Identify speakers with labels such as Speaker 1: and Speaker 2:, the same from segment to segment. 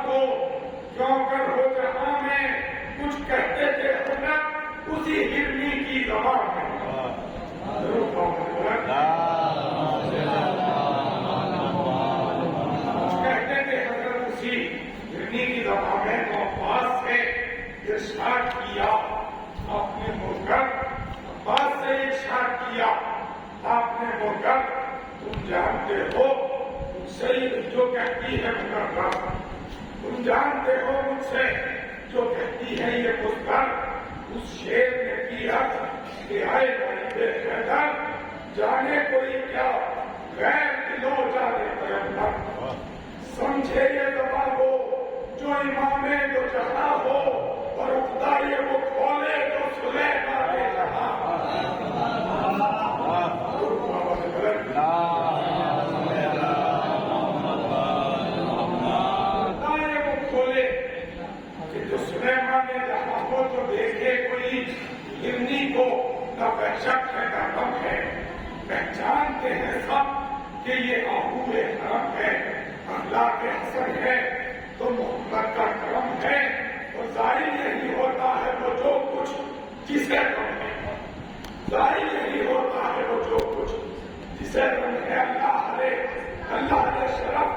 Speaker 1: کو کیوں کر ہو جہاں میں کچھ کہتے تھے حضرت اسی ہرنی کی زبان میں کچھ کہتے تھے حضرت اسی ہرنی کی زبان میں تو عباس سے ارشاد کیا آپ نے مڑ کر عباس سے ارشاد کیا آپ نے مڑ کر تم جانتے ہو مجھ سے جو کہتی ہے مقرر تم جانتے ہو مجھ سے جو کہتی ہے یہ پستر اس شیر نے کی عرض کہ آئے بے حیدر جانے کوئی کیا غیر دلو جانے پیغمبر سمجھے یہ زبان ہو جو امام دو جہاں ہو اور خدا یہ وہ کھولے تو سلیمان دے جہاں تو دیکھے کوئی ہرنی کو نہ وحشت ہے نہ غم ہے پہچانتے ہیں سب کہ یہ آہو حرم ہے اخلاق حسن ہے تو محمد کا کرم ہے اور ظاہر یہی ہوتا ہے وہ جو کچھ جسے غم ہے ظاہر یہی ہوتا ہے وہ جو کچھ جسے غم ہے اللہ نے شرف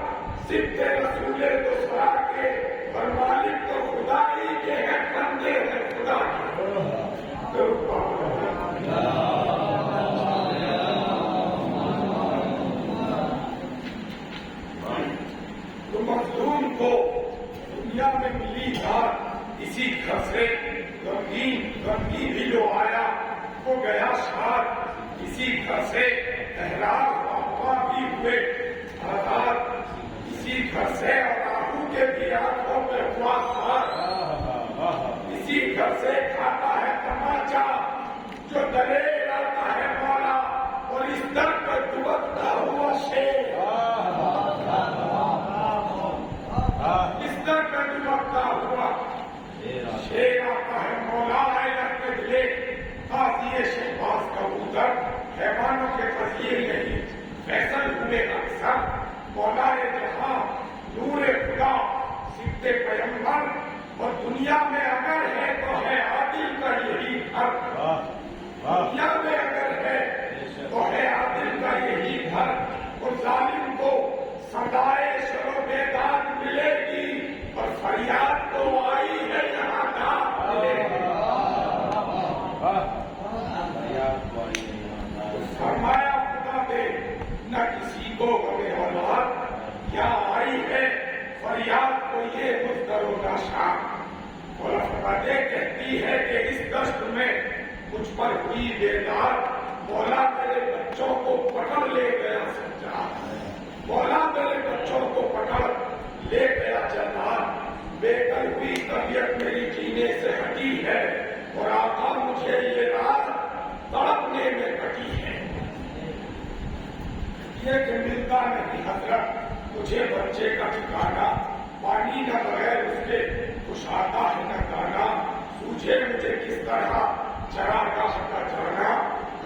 Speaker 1: صفت رسول تو سرا کے اور مالک تو خدا ہی کے ہے بندے ہیں خدا کے تو مظلوم کو دنیا میں ملی بات اسی گھر سے غمگین بھی جو آیا وہ گیا شاد اسی گھر سے احراز وفا بھی ہوئے آزاد اسی گھر سے اور آہو کے بھی آنکھوں پہ ہوا خار اسی گھر سے کھاتا ہے تماچا جو دلے لاتا ہے مولا اور اس در پر دبکتا ہوا شیر اس در پر دبکتا ہوا شیر آتا ہے مولا لے قاضی شہباز کبوتر حیوانوں کے فضیل نہیں فیصل ہوئے اکثر مولا جہاں نور خدا صفت پیغمبر اور دنیا میں اگر ہے تو ہے عادل کا یہی گھر دنیا میں اگر ہے تو ہے عادل کا یہی گھر اور ظالم کو سدائے شر و بیداد ملے گی اور فریاد تو آئی ہے یہاں داد ملے گی فرمایا خدا دے نہ کسی کو غم اولاد کیا آئی ہے فریاد تو یہ مزدر و ناشاد اور فرماتے کہتی ہے کہ اس دشت میں مجھ پر ہوئی بیدار مولا میرے بچوں کو پکڑ لے گیا سچا مولا میرے بچوں کو پکڑ لے گیا جلال بے کر ہوئی طبیعت میری جینے سے ہٹی ہے اور آقا مجھے یہ رات تڑپنے میں کٹی ہے یہ کہ ملتا نہیں حضرت مجھے بچے کا ٹھکانا پانی نہ بغیر اس کے کچھ آتا ہے نہ گانا سوچے مجھے کس طرح چراگاہ کا جانا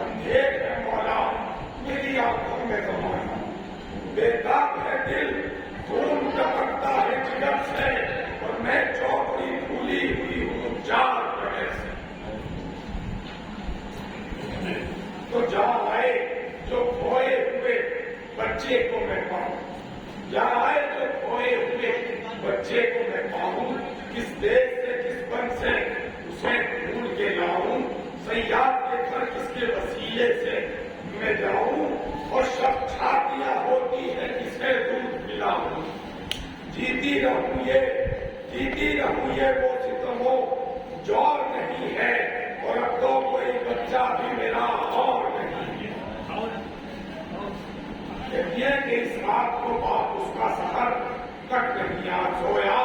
Speaker 1: اندھیر ہے مولا میری آنکھوں میں زمانہ بے داغ ہے دل خون ٹپکتا ہے جگر سے اور میں چوکڑی بھولی ہوئی ہوں 4 بجے سے تو جا آئے جو کھوئے ہوئے بچے کو میں پاؤں جا آئے جو کھوئے ہوئے بچے کو میں پاؤں کس دیش سے کس بن سے اسے ڈھونڈ کے لاؤں سیاد کے گھر کس کے وسیلے سے میں جاؤں اور شب چھاتیاں ہوتی ہے کسے دودھ پلاؤں جیتی رہوں یہ وہ ستمو جور نہیں ہے اور اب تو کوئی بچہ بھی میرا اور نہیں ہے کہ اس رات کو باپ اس کا سحر تک نہیں یاد سویا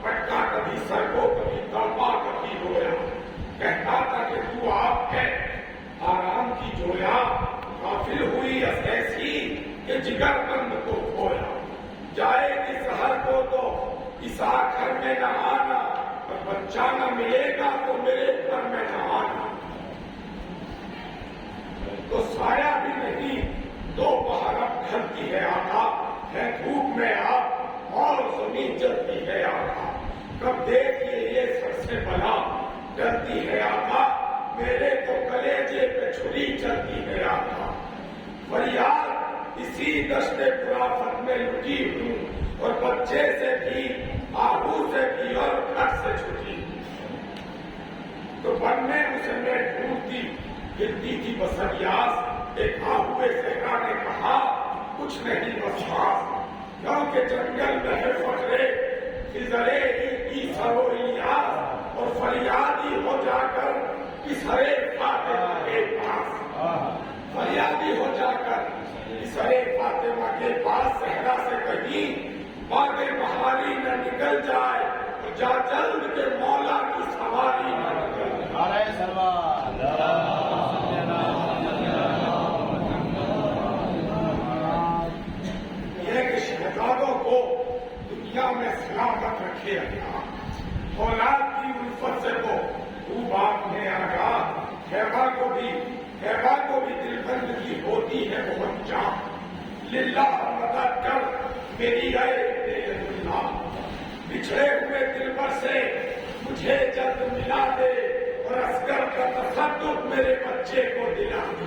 Speaker 1: پٹکا کبھی سر کو کبھی تڑپا کبھی رویا کہتا تھا کہ تو آپ ہے آرام کی جویا غافل ہوئی ایسی کہ جگر بند کو کھویا جائے گی سحر کو تو اس آخر میں نہ آنا اور بچہ نہ ملے گا تو میرے گھر میں نہ آنا تو سایہ بھی نہیں دو بہار اب ڈھلتی ہے آقا ہے دھوپ میں آپ اور زمین جلتی ہے آقا کب دیکھیے یہ سر سے بلا ڈرتی ہے آقا، میرے تو کلیجے پہ چھری چلتی ہے آقا، فریاد اسی دشت پرافت میں لٹی ہوں، اور بچے سے بھی آہو سے بھی اور گھر سے چھٹی ہوں۔ تو بننے اسے میں ڈھونڈتی گرتی تھی بسریاس، ایک آہوئے صحرا نے کہا کچھ نہیں بس خاص، گاؤں کے جنگل میں ہے فقرے خضرے کی سرو الیاس، اور فریادی ہو جا کر اس ہرے فاطمہ کے پاس، فریادی ہو جا کر اس ہرے فاطمہ کے پاس، صحرا سے کہیں باغ بہاری نہ نکل جائے، اور جا جلد کے مولا کی سواری نہ نکل جائے۔ یہ کہ شہزادوں کو دنیا میں سلامت رکھے اللہ، اولاد کی الفت سے تو خوب آپ نے آگاہ، خیبہ کو بھی دل بندگی ہوتی ہے بہت جان، للہ مدد کر میری اللہ، بچھڑے ہوئے دل پر سے مجھے جلد ملا دے، اور اصغر کا تصدق میرے بچے کو دلا دے،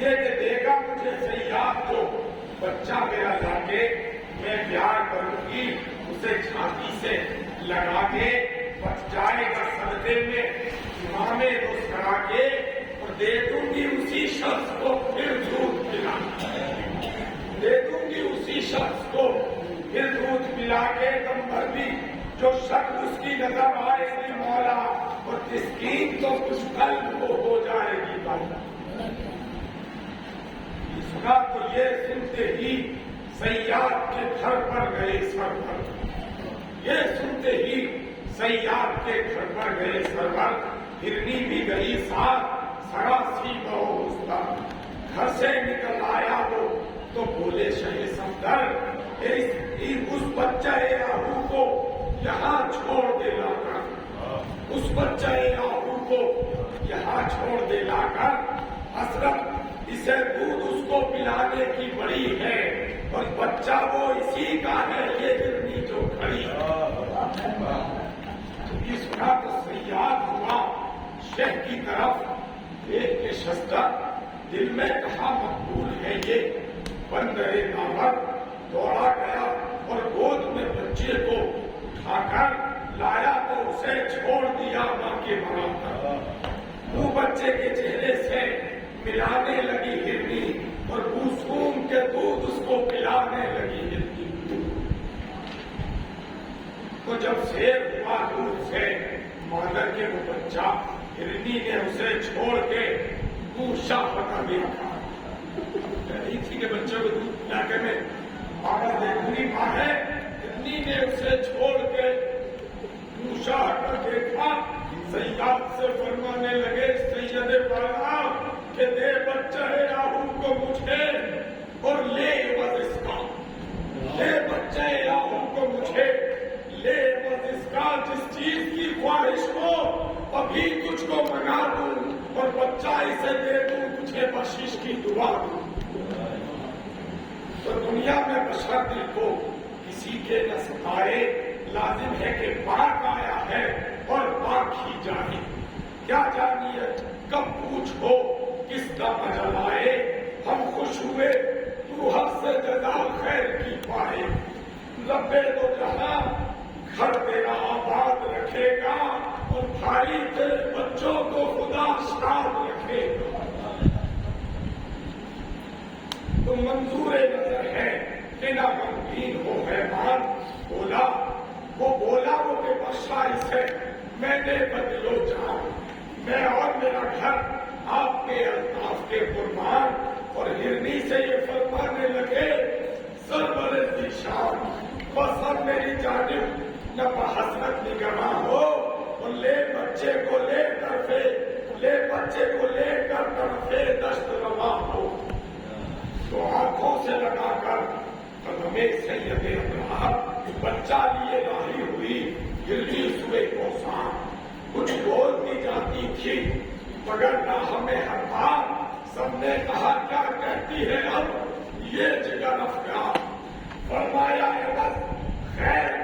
Speaker 1: یہ کہ دے گا مجھے سیاح تو بچہ میرا لا کے میں پیار کروں گی، اسے چھاتی سے لگا کے بچ جائے گا صدقے میں امام روز کرا کے، اور دے دوں گی اسی شخص کو پھر دودھ پلا، دے دوں گی اسی شخص کو پھر دودھ پلا کے، دم بھر بھی جو شخص اس کی نظر آئے گی مولا، اور تسکین تو کچھ قلب کو ہو جائے گی بالا۔ سنا تو یہ سنتے ہی سیاد کے گھر پر گئے سرور، یہ سنتے ہی سیاد کے گھر پر گئے سرور، ہرنی بھی گئی ساتھ سراسی بہو اس گھر سے نکل آیا وہ تو بولے شہ سمندر، اس بچہ آہو کو یہاں چھوڑ دے لا کر، اس بچہ آہو کو یہاں چھوڑ دے لا کر، حسرت اسے دودھ اس کو پلانے کی بڑی ہے، اور بچہ وہ اسی کا ہے یہ ہرنی جو کھڑی ہے۔ یہ سنا تو سیاد ہوا شہ کی طرف دیکھ کے شستر، دل میں کہا مقبول ہے یہ بندر نامر، دوڑا گیا اور گود میں بچے کو اٹھا کر لایا تو اسے چھوڑ دیا ماں کے برابر، وہ بچے کے چہرے سے ملانے لگی ہرنی، اور بوسوم کے دودھ اس کو پلانے لگی ہرنی۔ تو جب شیر ہوا دور سے مادر کے وہ بچہ، ہرنی نے اسے چھوڑ کے دوسرا پکا دیا تھا، کہی تھی کہ بچے کو دودھ پلانے میں آگا دیکھنی ماں ہے، ہرنی نے اسے چھوڑ کے دوسرا کر دیکھا، سیاد سے فرمانے لگے سید بالا کہ دے بچہ آہو کو مجھے، اور لے عوض اس کا، لے بچہ آہو کو مجھے، لے عوض اس کا، جس چیز کی خواہش ہو ابھی تجھ کو منگا دوں، اور بچہ اسے دے دوں تجھے بخشش کی دعا دوں۔ تو دنیا میں بشر دل کو کسی کے نہ ستائے، لازم ہے کہ پاک آیا ہے اور پاک ہی جانے، کیا جانیے کب پوچھو کس کا اجل آئے، ہم خوش ہوئے تو حق سے جزا خیر کی پائے، لبے تو جہاں گھر تیرا آباد رکھے گا، اور بھائی تیرے بچوں کو خدا شاد رکھے گا۔ تو منظور نظر ہے کہ نہ غمگین ہو مہمان، بولا وہ کہ بخشا اسے میں نے بدلو جان، میں اور میرا گھر آپ کے الطاف کے قربان، اور ہرنی سے یہ فرمانے لگے سرور ذیشان، بس اب میری جانب نہ بحسرت نگراں ہو، اور لے بچے کو لے کر طرفے دشت رواں ہو۔ تو آنکھوں سے لگا کر قدمے سید ابراہیم بچہ لیے راہی ہوئی، ہرنی سوئے کو سان، کچھ بولتی جاتی تھی مگر نہ ہمیں ہر بار، سب نے کہا کیا کہتی ہے اب یہ جگر افغان، فرمایا خیر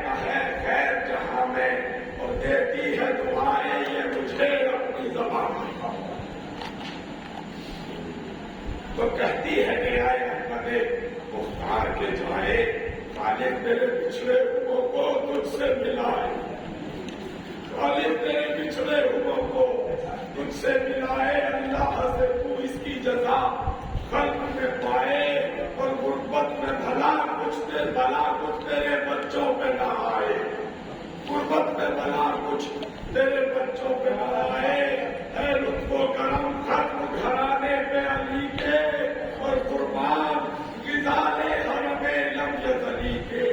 Speaker 1: تو کہتی ہے کہ آئے احمد مختار کے جائے خالق تیرے پچھڑے حقوق کو تجھ سے ملائے، خالق تیرے پچھڑے حقوق کو تجھ سے ملائے، اللہ سے تو اس کی جزا خلق میں پائے، اور غربت میں بھلا کچھ تیرے بچوں پہ نہ آئے، غربت میں بھلا کچھ تیرے بچوں پہ نہ آئے، اے لطف و کرم ختم گھرانے پہ علی کے، اور قربان غزالے حرم لم یزلی کے،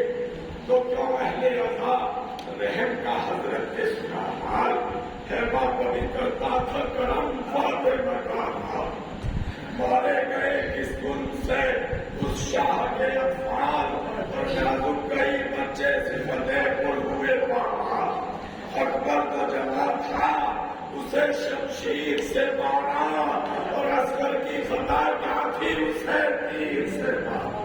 Speaker 1: تو کیوں اہل عزا رحم کا حضرت کے سنا حال ہے، باپ بھی کرتا تھا کرم فاطمہ کا حال، مارے گئے کس گن سے اس شاہ کے اطفال، اور نازک گئی بچے سے فتح پر ہوئے پامال، اکبر تو جمع تھا اسے شمشیر سے مارا، اور اصغر کی خطا کیا تھی اسے تیر سے مارا۔